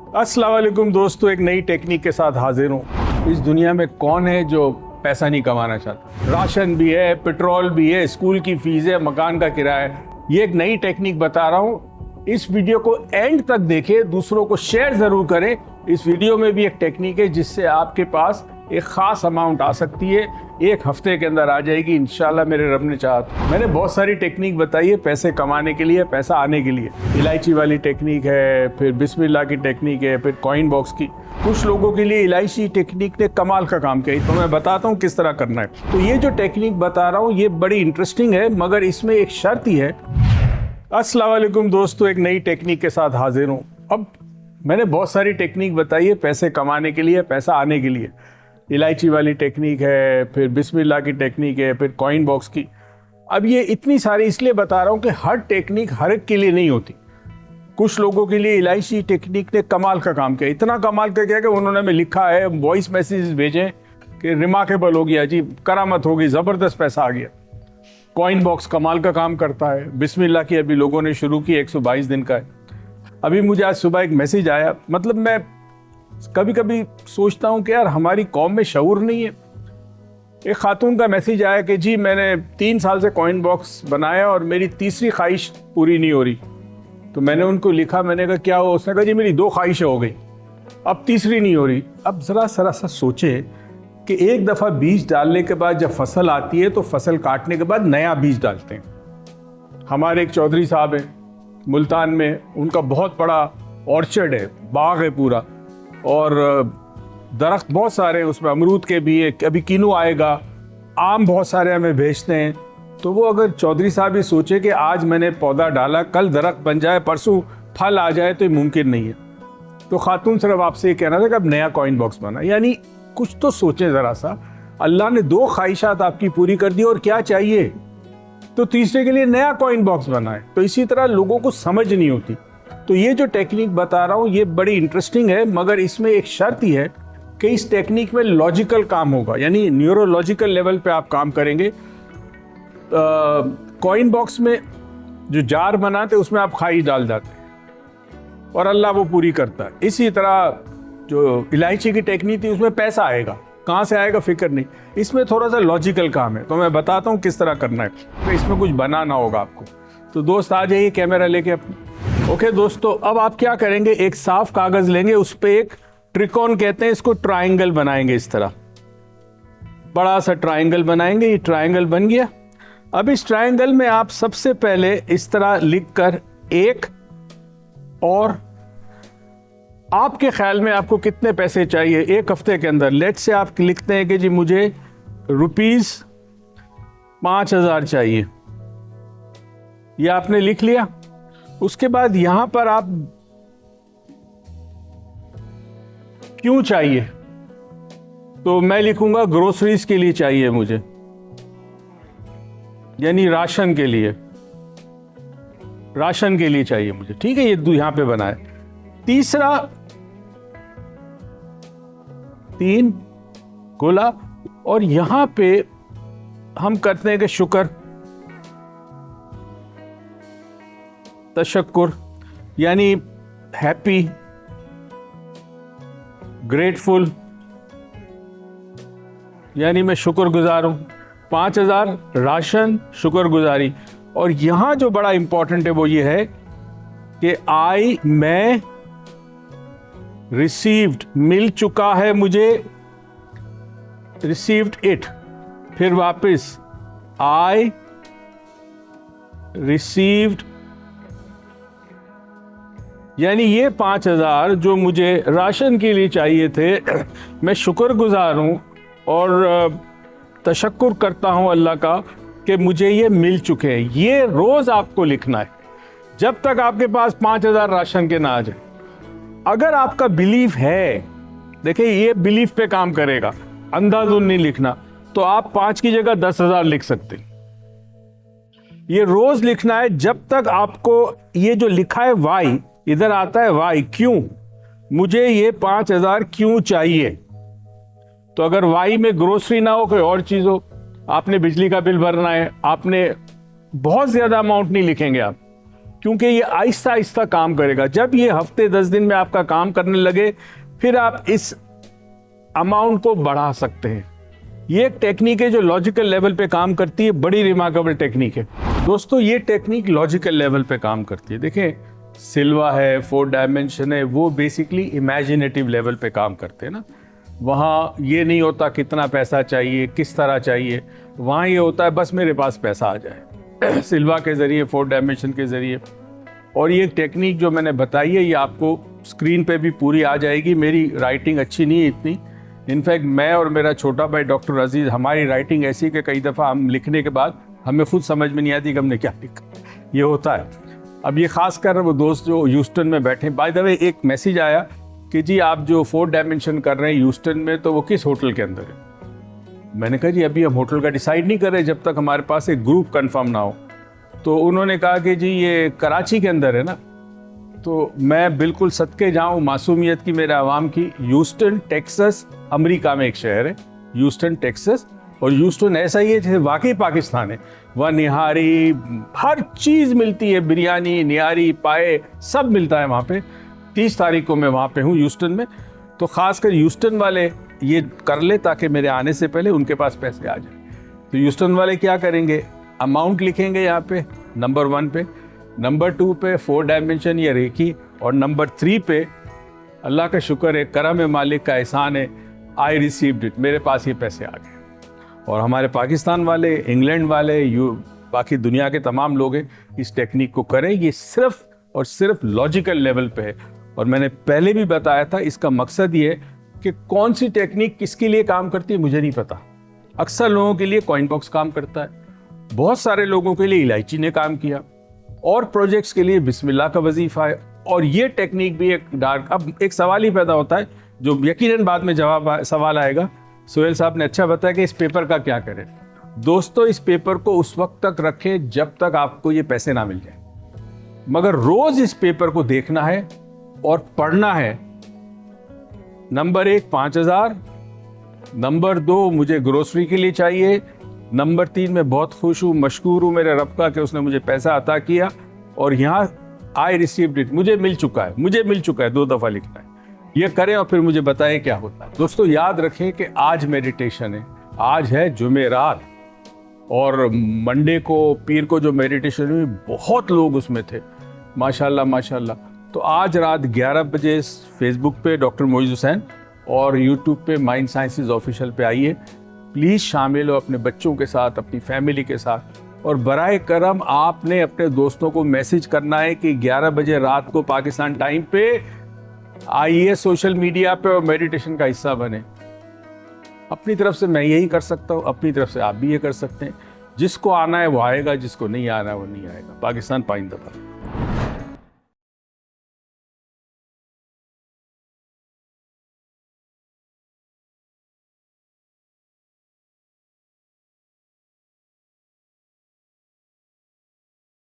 अस्सलाम वालेकुम दोस्तों, एक नई टेक्निक के साथ हाजिर हूँ। इस दुनिया में कौन है जो पैसा नहीं कमाना चाहता? राशन भी है, पेट्रोल भी है, स्कूल की फीस है, मकान का किराया है। ये एक नई टेक्निक बता रहा हूँ। इस वीडियो को एंड तक देखें, दूसरों को शेयर जरूर करें। इस वीडियो में भी एक टेक्निक है जिससे आपके पास एक खास अमाउंट आ सकती है, एक हफ्ते के अंदर आ जाएगी इंशाल्लाह, मेरे रब ने चाहा तो। मैंने बहुत सारी टेक्निक बताई है पैसे कमाने के लिए, पैसा आने के लिए। इलायची वाली टेक्निक है, फिर बिस्मिल्लाह की टेक्निक है, फिर कॉइन बॉक्स की। कुछ लोगों के लिए इलायची टेक्निक ने कमाल का काम किया, तो मैं बताता हूँ किस तरह करना है। तो ये जो टेक्निक बता रहा हूँ ये बड़ी इंटरेस्टिंग है, मगर इसमें एक शर्त ही है। अस्सलाम वालेकुम दोस्तों, एक नई टेक्निक के साथ हाजिर हूँ। अब मैंने बहुत सारी टेक्निक बताई है पैसे कमाने के लिए, पैसा आने के लिए। इलायची वाली टेक्निक है, फिर बिस्मिल्लाह की टेक्निक है, फिर कॉइन बॉक्स की। अब ये इतनी सारी इसलिए बता रहा हूँ कि हर टेक्निक हर एक के लिए नहीं होती। कुछ लोगों के लिए इलायची टेक्निक ने कमाल का काम किया, इतना कमाल का किया कि उन्होंने हमें लिखा है, वॉइस मैसेजेस भेजे कि रिमार्केबल हो गया जी, करामत हो गई, ज़बरदस्त पैसा आ गया। कॉइन बॉक्स कमाल का काम करता है। बिस्मिल्लाह की अभी लोगों ने शुरू की, 122 दिन का है। अभी मुझे आज सुबह एक मैसेज आया, मतलब मैं कभी कभी सोचता हूँ कि यार हमारी कौम में शऊर नहीं है। एक खातून का मैसेज आया कि जी मैंने 3 साल से कॉइन बॉक्स बनाया और मेरी तीसरी ख्वाहिश पूरी नहीं हो रही। तो मैंने उनको लिखा, मैंने कहा क्या हो? उसने कहा जी मेरी 2 ख्वाहिशें हो गई, अब तीसरी नहीं हो रही। अब ज़रा सा सोचे कि एक दफ़ा बीज डालने के बाद जब फसल आती है तो फसल काटने के बाद नया बीज डालते हैं। हमारे एक चौधरी साहब हैं मुल्तान में, उनका बहुत बड़ा ऑर्चर्ड है, बाग है पूरा, और दरख्त बहुत सारे हैं, उसमें अमरूद के भी है, अभी किन्नू आएगा, आम बहुत सारे हमें भेजते हैं। तो वो अगर चौधरी साहब ये सोचे कि आज मैंने पौधा डाला, कल दरख्त बन जाए, परसों फल आ जाए, तो ये मुमकिन नहीं है। तो खातून सिर्फ आपसे ये कहना था कि अब नया कॉइन बॉक्स बना, यानी कुछ तो सोचें ज़रा सा। अल्लाह ने 2 ख्वाहिशात आपकी पूरी कर दी और क्या चाहिए, तो तीसरे के लिए नया कॉइन बॉक्स बनाए। तो इसी तरह लोगों को समझ नहीं होती। तो ये जो टेक्निक बता रहा हूँ ये बड़ी इंटरेस्टिंग है, मगर इसमें एक शर्त ही है कि इस टेक्निक में लॉजिकल काम होगा, यानी न्यूरोलॉजिकल लेवल पे आप काम करेंगे। कॉइन बॉक्स में जो जार बनाते उसमें आप ख्वाहिश डाल जाते हैं और अल्लाह वो पूरी करता है। इसी तरह जो इलायची की टेक्निक थी उसमें पैसा आएगा, कहाँ से आएगा फिक्र नहीं। इसमें थोड़ा सा लॉजिकल काम है, तो मैं बताता हूँ किस तरह करना है। तो इसमें कुछ बनाना होगा आपको। तो दोस्त आ जाइए कैमरा लेके अपने। ओके दोस्तों, अब आप क्या करेंगे, एक साफ कागज लेंगे, उस पर एक त्रिकोण कहते हैं इसको, ट्रायंगल बनाएंगे। इस तरह बड़ा सा ट्रायंगल बनाएंगे। ये ट्रायंगल बन गया। अब इस ट्रायंगल में आप सबसे पहले इस तरह लिखकर 1 और आपके ख्याल में आपको कितने पैसे चाहिए एक हफ्ते के अंदर। लेट से आप लिखते हैं कि जी मुझे ₹5000 चाहिए, ये आपने लिख लिया। उसके बाद यहां पर आप क्यों चाहिए, तो मैं लिखूंगा ग्रोसरीज के लिए चाहिए मुझे, यानी राशन के लिए, राशन के लिए चाहिए मुझे। ठीक है, ये यहां पे बनाए। तीसरा 3 गोला, और यहां पे हम करते हैं कि शुक्र, तशक्कुर, यानी हैप्पी, ग्रेटफुल, यानी मैं शुक्रगुजार हूं। 5000 राशन, शुक्रगुजारी। और यहां जो बड़ा इंपॉर्टेंट है वो ये है कि मैं रिसीव्ड, मिल चुका है मुझे, रिसीव्ड इट। फिर वापस आई रिसीव्ड, यानी ये 5000 जो मुझे राशन के लिए चाहिए थे, मैं शुक्रगुजार हूं और तशक्कुर करता हूं अल्लाह का कि मुझे ये मिल चुके हैं। ये रोज आपको लिखना है जब तक आपके पास 5000 राशन के ना आ जाए। अगर आपका बिलीफ है, देखिए ये बिलीफ पे काम करेगा, अंदाजुन नहीं लिखना, तो आप 5 की जगह 10,000 लिख सकते। ये रोज लिखना है जब तक आपको ये जो लिखा है वाई, इधर आता है वाई, क्यों मुझे ये 5000 क्यों चाहिए। तो अगर वाई में ग्रोसरी ना हो, कोई और चीज हो, आपने बिजली का बिल भरना है, आपने बहुत ज्यादा अमाउंट नहीं लिखेंगे आप, क्योंकि ये आहिस्ता आहिस्ता काम करेगा। जब ये हफ्ते 10 दिन में आपका काम करने लगे, फिर आप इस अमाउंट को बढ़ा सकते हैं। ये एक टेक्निक है जो लॉजिकल लेवल पे काम करती है, बड़ी रिमार्केबल टेक्निक है दोस्तों। ये टेक्निक लॉजिकल लेवल पे काम करती है। देखें, सिल्वा है, 4 डायमेंशन है, वो बेसिकली इमेजिनेटिव लेवल पे काम करते हैं ना। वहाँ ये नहीं होता कितना पैसा चाहिए, किस तरह चाहिए, वहाँ ये होता है बस मेरे पास पैसा आ जाए सिल्वा के ज़रिए, 4 डायमेंशन के ज़रिए। और ये टेक्निक जो मैंने बताई है, ये आपको स्क्रीन पे भी पूरी आ जाएगी। मेरी राइटिंग अच्छी नहीं है इतनी, इनफैक्ट मैं और मेरा छोटा भाई डॉक्टर अजीज़, हमारी राइटिंग ऐसी कि कई दफ़ा हम लिखने के बाद हमें खुद समझ में नहीं आती कि हमने क्या लिखा। ये होता है। अब ये खासकर वो दोस्त जो ह्यूस्टन में बैठे, बाय द वे एक मैसेज आया कि जी आप जो 4 डायमेंशन कर रहे हैं ह्यूस्टन में, तो वो किस होटल के अंदर है। मैंने कहा जी अभी हम होटल का डिसाइड नहीं कर रहे जब तक हमारे पास एक ग्रुप कंफर्म ना हो। तो उन्होंने कहा कि जी ये कराची के अंदर है ना। तो मैं बिल्कुल सदके जाऊँ मासूमियत की, मेरे आवाम की, ह्यूस्टन टेक्सास अमेरिका में एक शहर है, ह्यूस्टन टेक्सास। और ह्यूस्टन ऐसा ही है जैसे वाकई पाकिस्तान है। वह निहारी हर चीज़ मिलती है, बिरयानी, निहारी, पाए, सब मिलता है वहाँ पे। 30 तारीख को मैं वहाँ पे हूँ ह्यूस्टन में। तो ख़ासकर ह्यूस्टन वाले ये कर ले ताकि मेरे आने से पहले उनके पास पैसे आ जाए। तो ह्यूस्टन वाले क्या करेंगे, अमाउंट लिखेंगे यहाँ पे नंबर 1 पे, नंबर 2 पे 4 डायमेंशन या रेकी, और नंबर 3 पे अल्लाह का शुक्र है, करम है, मालिक का एहसान है, आई रिसीव्ड इट, मेरे पास ये पैसे आ गए। और हमारे पाकिस्तान वाले, इंग्लैंड वाले, बाकी दुनिया के तमाम लोग हैं, इस टेक्निक को करें। ये सिर्फ और सिर्फ लॉजिकल लेवल पे है। और मैंने पहले भी बताया था, इसका मकसद ये है कि कौन सी टेक्निक किसके लिए काम करती है मुझे नहीं पता। अक्सर लोगों के लिए कॉइन बॉक्स काम करता है, बहुत सारे लोगों के लिए इलायची ने काम किया, और प्रोजेक्ट्स के लिए बिस्मिल्लाह का वजीफा है। और ये टेक्निक भी एक डार्क। अब एक सवाल ही पैदा होता है जो यकीनन बाद में सवाल आएगा, सोहेल साहब ने अच्छा बताया कि इस पेपर का क्या करें। दोस्तों, इस पेपर को उस वक्त तक रखें जब तक आपको ये पैसे ना मिल जाए, मगर रोज इस पेपर को देखना है और पढ़ना है। नंबर 1 5,000, नंबर 2 मुझे ग्रोसरी के लिए चाहिए, नंबर 3 मैं बहुत खुश हूँ, मशकूर हूँ मेरे रब का कि उसने मुझे पैसा अता किया, और यहाँ आई रिसीव्ड इट, मुझे मिल चुका है, 2 दफ़ा लिखना है। ये करें और फिर मुझे बताएं क्या होता है। दोस्तों याद रखें कि आज मेडिटेशन है, आज है जुमेरात, और मंडे को, पीर को जो मेडिटेशन हुई, बहुत लोग उसमें थे, माशाल्लाह माशाल्लाह। तो आज रात 11 बजे फेसबुक पे डॉक्टर मोइज़ हुसैन और यूट्यूब पे माइंड साइंसेज ऑफिशियल पे आइए, प्लीज़ शामिल हो अपने बच्चों के साथ, अपनी फैमिली के साथ। और बराए करम आपने अपने दोस्तों को मैसेज करना है कि 11 बजे रात को पाकिस्तान टाइम पे आइए सोशल मीडिया पे और मेडिटेशन का हिस्सा बने। अपनी तरफ से मैं यही कर सकता हूँ, अपनी तरफ से आप भी ये कर सकते हैं। जिसको आना है वो आएगा, जिसको नहीं आना है वो नहीं आएगा। पाकिस्तान पाइंदाबाद।